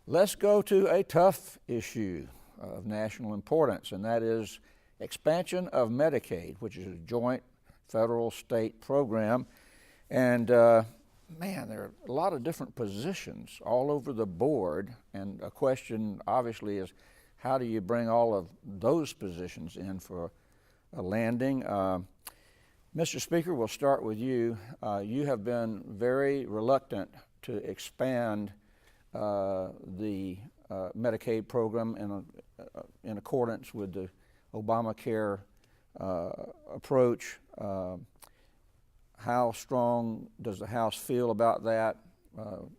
Let's go to a tough issue of national importance, and that is expansion of Medicaid, which is a joint federal-state program. And man, there are a lot of different positions all over the board, and a question obviously is, how do you bring all of those positions in for a landing? Mr. Speaker, we'll start with you. You have been very reluctant to expand the Medicaid program in accordance with the Obamacare approach. How strong does the House feel about that,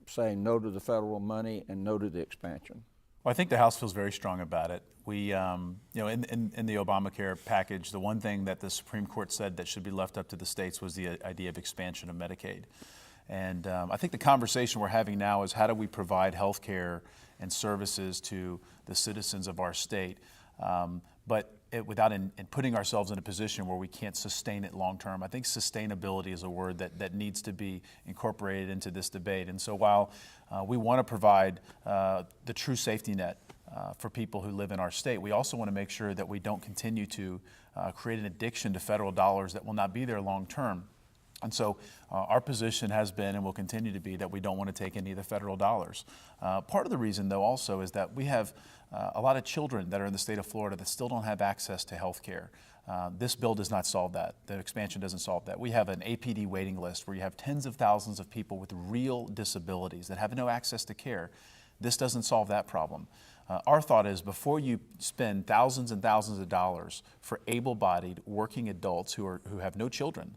saying no to the federal money and no to the expansion? Well, I think the House feels very strong about it. We, in the Obamacare package, the one thing that the Supreme Court said that should be left up to the states was the idea of expansion of Medicaid. And I think the conversation we're having now is, how do we provide health care and services to the citizens of our state, but without putting ourselves in a position where we can't sustain it long term. I think sustainability is a word that needs to be incorporated into this debate. And so while we want to provide the true safety net for people who live in our state, we also want to make sure that we don't continue to create an addiction to federal dollars that will not be there long term. And so our position has been and will continue to be that we don't want to take any of the federal dollars. Part of the reason, though, also is that we have a lot of children that are in the state of Florida that still don't have access to health care. This bill does not solve that. The expansion doesn't solve that. We have an APD waiting list where you have tens of thousands of people with real disabilities that have no access to care. This doesn't solve that problem. Our thought is, before you spend thousands and thousands of dollars for able-bodied working adults who have no children,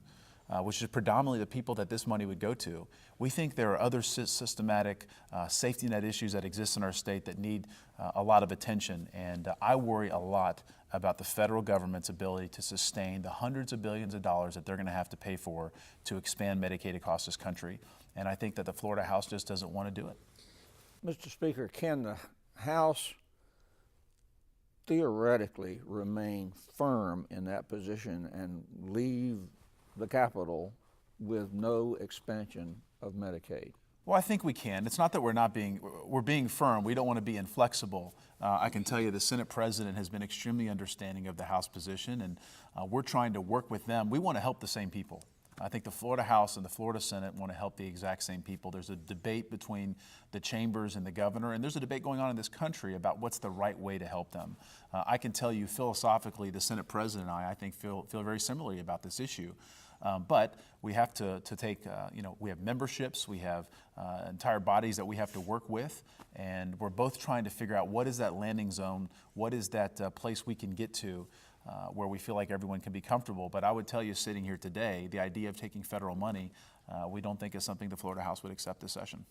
which is predominantly the people that this money would go to, we think there are other systematic safety net issues that exist in our state that need a lot of attention. And I worry a lot about the federal government's ability to sustain the hundreds of billions of dollars that they're going to have to pay for to expand Medicaid across this country. And I think that the Florida House just doesn't want to do it. Mr. Speaker, can the House theoretically remain firm in that position and leave the Capitol with no expansion of Medicaid? Well, I think we can. It's not that we're being firm. We don't want to be inflexible. I can tell you the Senate President has been extremely understanding of the House position, and we're trying to work with them. We want to help the same people. I think the Florida House and the Florida Senate want to help the exact same people. There's a debate between the chambers and the governor, and there's a debate going on in this country about what's the right way to help them. I can tell you philosophically, the Senate President and I think feel very similarly about this issue. But we have to take, we have memberships, we have entire bodies that we have to work with, and we're both trying to figure out what is that landing zone, what is that place we can get to where we feel like everyone can be comfortable. But I would tell you, sitting here today, the idea of taking federal money, we don't think is something the Florida House would accept this session.